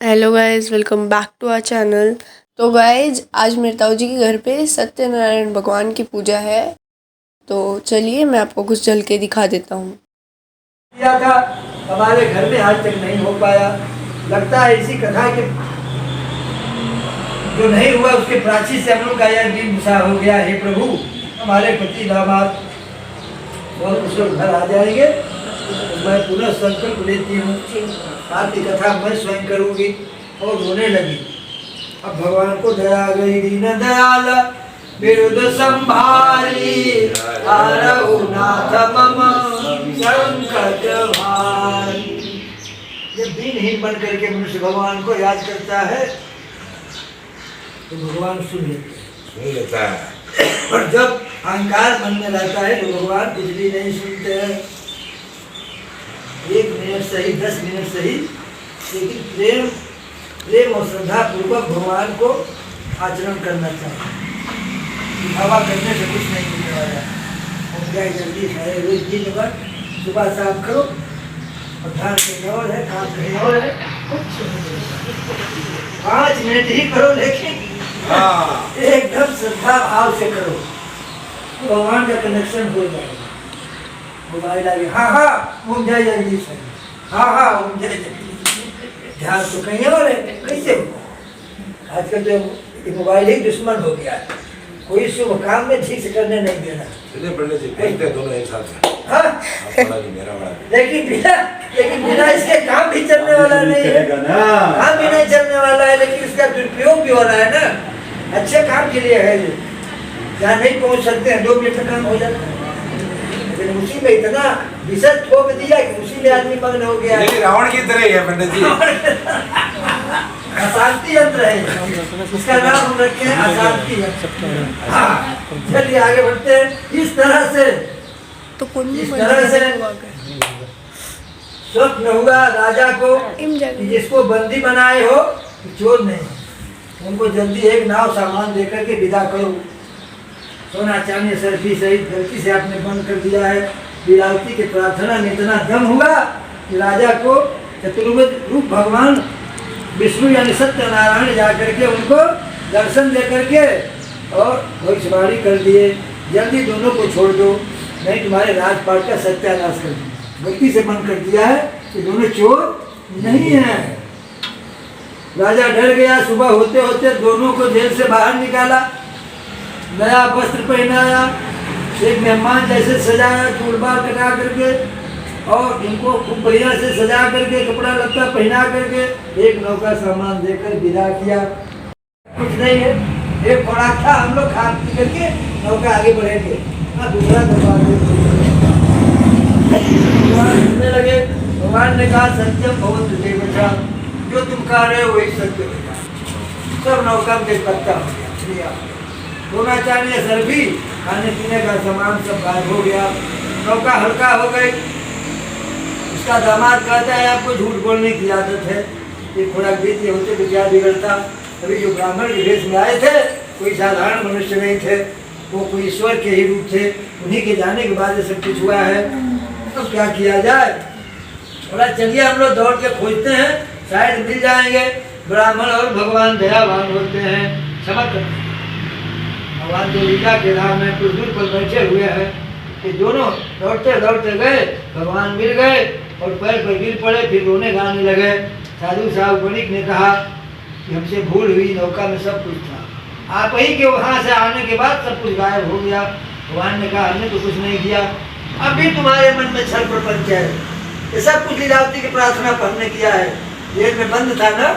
Hello guys, welcome back to our channel. तो guys, आज मेरे ताऊ जी के घर पे सत्यनारायण भगवान की पूजा है। तो चलिए मैं आपको कुछ झल के दिखा देता हूँ। किया था हमारे घर में आज तक नहीं हो पाया। लगता है इसी कथा के जो नहीं हुआ उसके प्राची से हम लोग का यह दिन गुस्सा हो गया। हे प्रभु, हमारे पति दामाद बहुत कुछ लोग घर आ जाएंगे। तो मैं पुनः संकल्प लेती हूँ, आपकी कथा मैं स्वयं करूँगी। और रोने लगी। अब भगवान को दया गई, दीन दयाल विरुद्ध संभारी, हारहु नाथ मम संकट भारी। जब दीनहीन बन करके मनुष्य भगवान को याद करता है तो भगवान सुन लेता है। और जब अहंकार मन में रहता है तो भगवान कुछ भी नहीं सुनते हैं। 1 मिनट सही, 10 मिनट सही, लेकिन प्रेम और श्रद्धा पूर्वक भगवान को आचरण करना चाहिए। हवा करने से कुछ नहीं मिलने वाला। और क्या जल्दी है, रोज दिन भर सुबह शाम करो और ध्यान कहीं और है, काम कहीं और है। 5 मिनट ही करो, लेकिन एकदम श्रद्धा भाव से करो, भगवान का कनेक्शन हो जाएगा। मोबाइल आगे, हाँ ओम जय जगदीश है, हाँ ओम जय जगदीश। ध्यान तो कहीं और है, कैसे होगा? आजकल तो मोबाइल ही दुश्मन हो गया है। कोई शुभ काम में ठीक से करने नहीं देना। दोनों एक साथ लेकिन बिना इसके काम भी चलने वाला नहीं है। काम भी नहीं चलने वाला है, लेकिन इसका दुरुपयोग भी हो रहा है ना। अच्छे काम के लिए है ये। जहाँ नहीं पहुँच सकते हैं 2 मिनट में काम हो जाता है, लेकिन उसी में इतना विषय ठोक दिया कि उसी में आदमी मग्न हो गया। रावण की तरह है पंडित जी। अशांति यंत्र है, इसका नाम हम रखे हैं अशांति यंत्र। हाँ, चलिए आगे बढ़ते हैं। इस तरह से स्वप्न हुआ राजा को कि जिसको बंदी बनाए हो चोर नहीं, उनको जल्दी एक नाव सामान देकर के विदा करो। सोना चांदी सर्फी सहित गलती से आपने बंद कर दिया है। लीलावती की प्रार्थना में इतना दम हुआ कि राजा को चतुर्भुज रूप भगवान विष्णु यानी सत्यनारायण जाकर के उनको दर्शन दे करके और भविष्यवाणी कर दिए, जल्दी दोनों को छोड़ दो, नहीं तुम्हारे राजपाट का सत्यानाश कर दो। गलती से बंद कर दिया है कि दोनों चोर नहीं है। राजा डर गया। सुबह होते होते दोनों को जेल से बाहर निकाला, नया वस्त्र पहनाया, एक मेहमान जैसे सजाया, चूल बाल कटा करके और इनको खूब बढ़िया से सजा करके कपड़ा लत्ता पहना करके एक नौका सामान देकर विदा किया। कुछ नहीं है, एक बड़ा था, हम लोग खा पी करके नौका आगे बढ़ेंगे। दूसरा दरबार सुनने लगे। भगवान ने कहा सत्यम भवतु देवता, जो तुम कह रहे हो वही सत्य होगा। सब नौका में पत्ता हो गया। द्रोणाचार्य सर भी खाने पीने का सामान सब गायब हो गया। नौका हल्का हो गई। उसका दामाद कहता है आपको झूठ बोलने की आदत है, ये थोड़ा बीते होते तो क्या बिगड़ता। अभी जो ब्राह्मण के भेष में आए थे कोई साधारण मनुष्य नहीं थे, वो कोई ईश्वर के ही रूप थे। उन्हीं के जाने के बाद सब कुछ हुआ है। तो क्या किया जाए? थोड़ा चलिए हम लोग दौड़ के खोजते हैं, शायद मिल जाएंगे। ब्राह्मण और भगवान दयावान होते हैं, क्षमा करते हैं। भगवान जो लीला के धाम में कुछ दूर पर बैठे हुए हैं कि दोनों दौड़ते दौड़ते गए, भगवान मिल गए और पैर पर गिर पड़े, फिर रोने गाने लगे। साधु साहब वणिक ने कहा कि हमसे भूल हुई, नौका में सब कुछ था, आप ही के वहाँ से आने के बाद सब कुछ गायब हो गया। भगवान ने कहा हमने तो कुछ नहीं किया, अभी तुम्हारे मन में छल प्रपंच है, ये सब कुछ लीलावती की प्रार्थना पर हमने किया है। जेल में बंद था ना,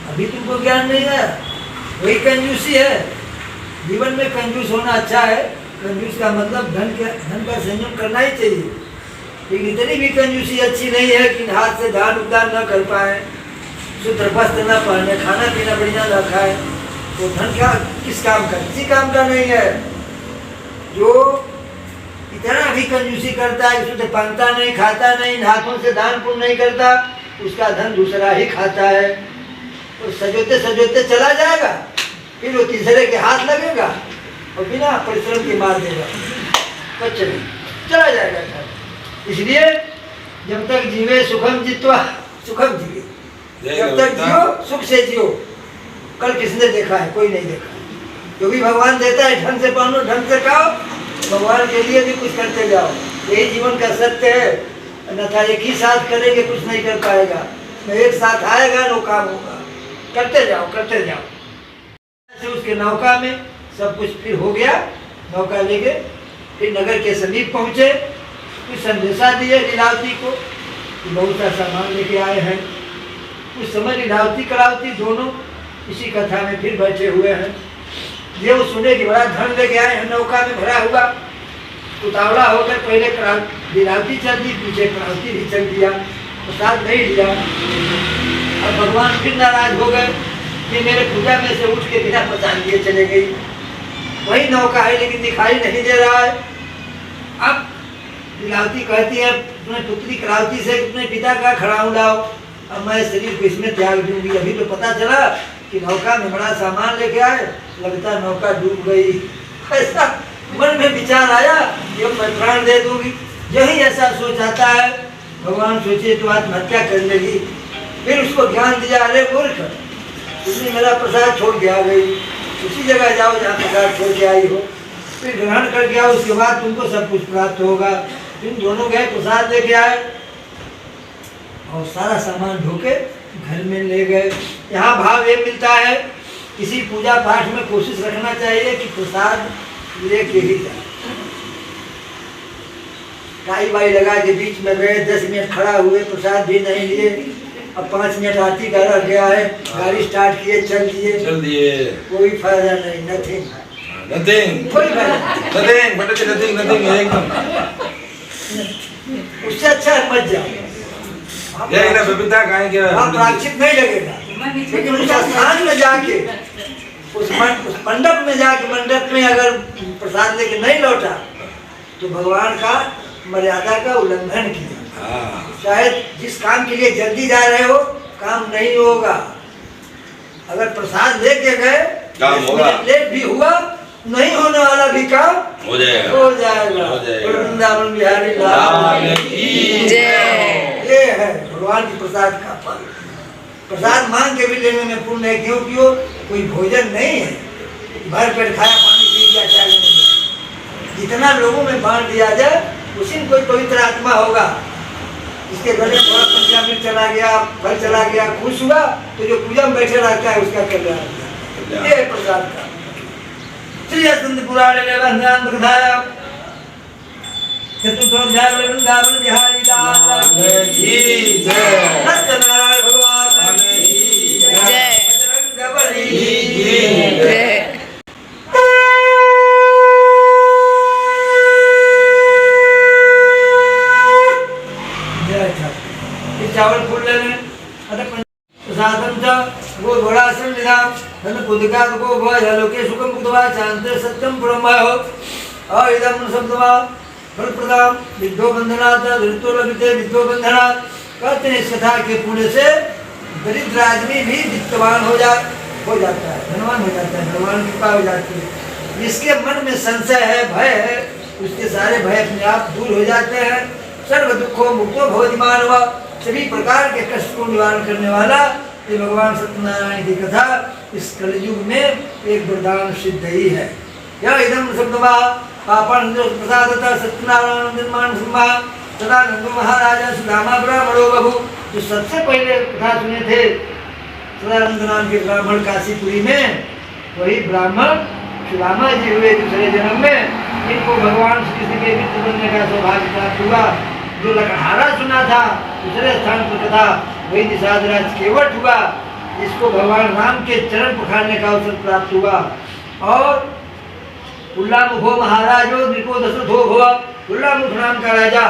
अभी तुमको ज्ञान नहीं है। वही कंजूसी है। जीवन में कंजूस होना अच्छा है। कंजूस का मतलब धन का संयम करना ही चाहिए, लेकिन इतनी भी कंजूसी अच्छी नहीं है कि हाथ से दान उद्धार न कर पाए, शुद्ध वस्त्र न पहने, खाना पीना बढ़िया न खाए, तो धन का किस काम का? किसी काम का नहीं है। जो इतना भी कंजूसी करता है, शुद्ध पहनता नहीं, खाता नहीं, हाथों से दान पुण्य नहीं करता, उसका धन दूसरा ही खाता है। तो सजोते सजोते चला जाएगा, फिर वो तीसरे के हाथ लगेगा और बिना परिश्रम के मार देगा, तो चला जाएगा। इसलिए जब तक जीवे सुखम जित्वा सुखम जीवे, जब तक जियो सुख से जियो। कल किसने देखा है? कोई नहीं देखा। जो भी भगवान देता है ढंग से पहनो, ढंग से खाओ, भगवान के लिए भी कुछ करते जाओ। यही जीवन का सत्य है। अन्यथा एक ही साथ करेंगे कुछ नहीं कर पाएगा। एक साथ आएगा नो काम होगा। करते जाओ करते जाओ। उसके नौका में सब कुछ फिर हो गया। नौका लेके फिर नगर के समीप पहुंचे। कुछ संदेशा दिए लीलावती को कि बहुत सा सामान लेके आए हैं। कुछ समय लीलावती करावती दोनों इसी कथा में फिर बैठे हुए हैं। ये वो सुने कि बड़ा धन लेके आए हैं नौका में भरा हुआ। उतावला होकर पहले लीलावती चल दी, पीछे करावती भी चल दिया, प्रसाद नहीं लिया। अब भगवान फिर नाराज हो गए कि मेरे पूजा में से उठ के बिना प्रसाद दिए चले गई। वही नौका है लेकिन दिखाई नहीं दे रहा है। अब लीलावती कहती है अपने पुत्री करावती से अपने पिता का खड़ाऊ लाओ, अब मैं शरीर को इसमें त्याग दूंगी। अभी तो पता चला कि नौका में बड़ा सामान लेके आए, लगता नौका डूब गई। ऐसा मन में विचार आया कि अब मैं प्राण दे दूंगी। यही ऐसा सोच आता है, भगवान सोचे तो आत्महत्या कर लेगी। फिर उसको ज्ञान दिया, अरे मूर्ख, तुमने मेरा प्रसाद छोड़ के आ गई, उसी जगह जाओ जहाँ प्रसाद छोड़ के आई हो, फिर ग्रहण करके आओ, उसके बाद तुमको सब कुछ प्राप्त होगा। फिर दोनों गए, प्रसाद लेके आए और सारा सामान ढोके घर में ले गए। यहाँ भाव ये मिलता है, किसी पूजा पाठ में कोशिश रखना चाहिए कि प्रसाद लेके ही जाए। टाई बाई लगा के बीच में गए, 10 मिनट खड़ा हुए, प्रसाद भी नहीं लिए। अब 5 मिनट आरती का रह गया है, गाड़ी स्टार्ट किए, चल दिए, कोई फायदा नहीं, नथिंग कोई फायदा नथिंग एकदम। उससे अच्छा मत जाओ, प्राचित नहीं लगेगा। लेकिन उस स्थान में जाके उस मंडप में जाके मंडप में अगर प्रसाद लेके नहीं लौटा तो भगवान का मर्यादा का उल्लंघन किया। शायद जिस काम के लिए जल्दी जा रहे हो काम नहीं होगा। अगर प्रसाद लेके गए, लेट भी हुआ, नहीं होने वाला भी काम हो जाएगा। वृंदावन बिहारी लाल की जय। ये है भगवान के प्रसाद का फल। प्रसाद मांग के भी लेने में पुण्य है, क्योंकि वो कोई भोजन नहीं है, भर पेट खाया, पानी पी लिया, चाय नहीं। जितना लोगों में बांट दिया जाए उसी में कोई पवित्र आत्मा होगा। जिसके गले थोड़ा पंचामृत चला गया, फल चला गया, खुश हुआ, तो जो पूजा में बैठे रहता है उसका कल्याण। ये प्रसाद का श्री स्कंद पुराण में वंदन बधाया चतुर्थोध्याय वृंदावन बिहारी लाल की जय। सत्यनारायण भगवान की जय। बजरंग बली की जय। चावल फूल लेने प्रसादम च गो घोड़ासन निधाम धन पुदिकात गो भय लोके सुखम मुक्तवा शांति सत्यम ब्रह्म हो इदम शब्दवा फल प्रदान विद्यो बंधनात् धृतो लभिते विद्यो बंधनात्। कहते हैं इस कथा के पुण्य से दरिद्र आदमी भी वित्तवान हो जाता है, धनवान हो जाता है, भगवान की कृपा हो जाती है। जिसके मन में संशय है, भय है, उसके सारे भय अपने आप दूर हो जाते हैं। सर्व दुखों मुक्तो भवति मानव। सभी प्रकार के कष्ट को निवारण करने वाला ये भगवान सत्यनारायण की कथा इस कलयुग में एक वरदान सिद्ध ही है। यह इदम शब्दवा पापन प्रसादता सत्यनारायण निर्माण संभा सदानंद महाराजा सुदामा ब्राह्मणो बभु। जो सबसे पहले कथा सुने थे सदानंद नाम के ब्राह्मण काशीपुरी में, वही ब्राह्मण सुदामा जी हुए दूसरे जन्म में। इनको भगवान श्री कृष्ण के मित्र बनने का सौभाग्य प्राप्त हुआ। जो लकड़हारा सुना था दूसरे स्थान पर कथा, वही निषादराज केवट हुआ, जिसको भगवान राम के चरण पखारने का अवसर प्राप्त हुआ। और उल्लामुखो महाराजो निको दशरथो हुआ। उल्लामुख नाम का राजा,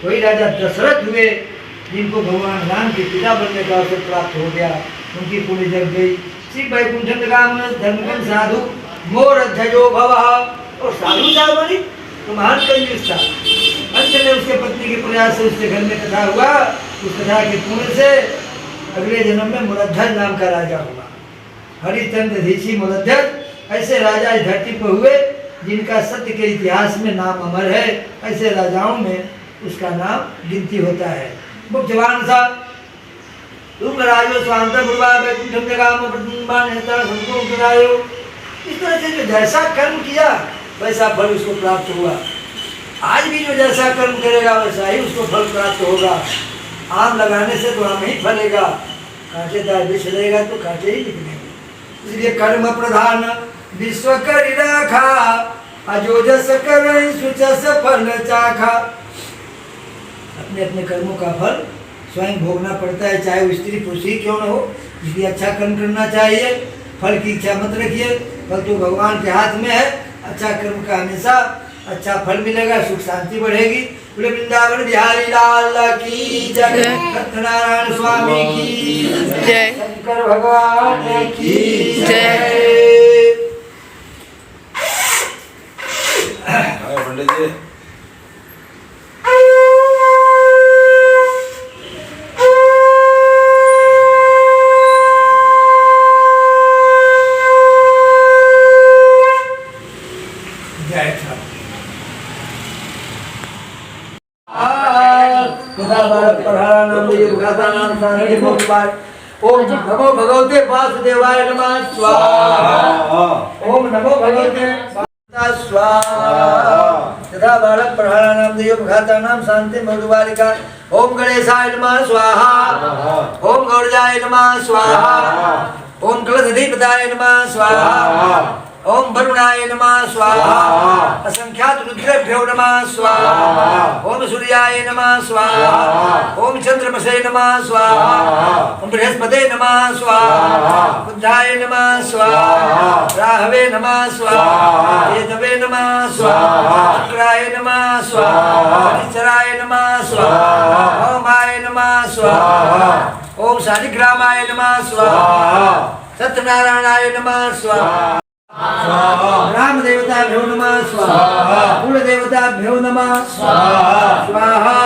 वही राजा दशरथ हुए, जिनको भगवान राम के पिता बनने का अवसर प्राप्त हो गया। उनकी पुण्य जग गई। श्री वैकुंठ गाम धर्मगन साधु मोर ध्वजो भव। और साधु था बनी तो महान कंजूस था। अंत में उसके पत्नी के प्रयास से उसके घर में कथा हुआ। उस कथा के पुण्य से अगले जन्म में मुलद्दध नाम का राजा हुआ। हरिचंद्र ऋषि मुलद्दध ऐसे राजा इस धरती पर हुए जिनका सत्य के इतिहास में नाम अमर है। ऐसे राजाओं में उसका नाम गिनती होता है। मुख्यवान साहब तुम राजो स्वांत बुर्वा वैकुंठम जगाम प्रतिमान हेता संतो करायो। इस तरह से जो जैसा कर्म किया वैसा फल उसको प्राप्त हुआ। आज भी जो जैसा कर्म करेगा वैसा ही उसको फल प्राप्त होगा। आम लगाने से तो आम ही फलेगा, कांटेदार वृक्ष रहेगा तो कांटे ही निकलेंगे। इसलिए कर्म प्रधान विश्व करि राखा, अजो जस करई सुचस फल चाखा। अपने अपने कर्मों का फल स्वयं भोगना पड़ता है, चाहे वो स्त्री पुरुष ही क्यों न हो। इसलिए अच्छा कर्म करना चाहिए, फल की इच्छा मत रखिए, फल तो भगवान के हाथ में है। अच्छा कर्म का हमेशा अच्छा फल मिलेगा, सुख शांति बढ़ेगी। बोले वृंदावन बिहारी लाल की जय, सत्यनारायण स्वामी की जय, शंकर भगवान की जय। हाँ, पंडित जी ओम नमो भगवते वासुदेवाय नमः स्वाहा। ओम नमो भगवते वासुदेवाय स्वाहा। तथा बालक प्रहाराणाम देव घातानाम शांति मधुबालिका। ओम गणेशाय नमः स्वाहा। ओम गौरजाय नमः स्वाहा। ओम कलशधीपताय नमः स्वाहा। ओम वरुणाय नमः स्वाहा। असंख्यात रुद्रेभ्यो नमः स्वाहा। ओम सूर्याय नमः स्वाहा। ओम चंद्रमसे नमः स्वाहा। ओम बृहस्पते नमः स्वाहा। बुद्धाय नमः स्वाहा। राहवे नमः स्वाहा। केतवे नमः स्वाहा। शुक्राय नमः स्वाहा। शनिश्चराय नमः स्वाहा। ओमाय नमः स्वाहा। ओम शालिग्रामाय नमः स्वाहा। सत्यनारायणाय नमः स्वाहा। राम देवताभ्यो नमः स्वाहा। कुल देवताभ्यो नमः स्वाहा। स्वाहा।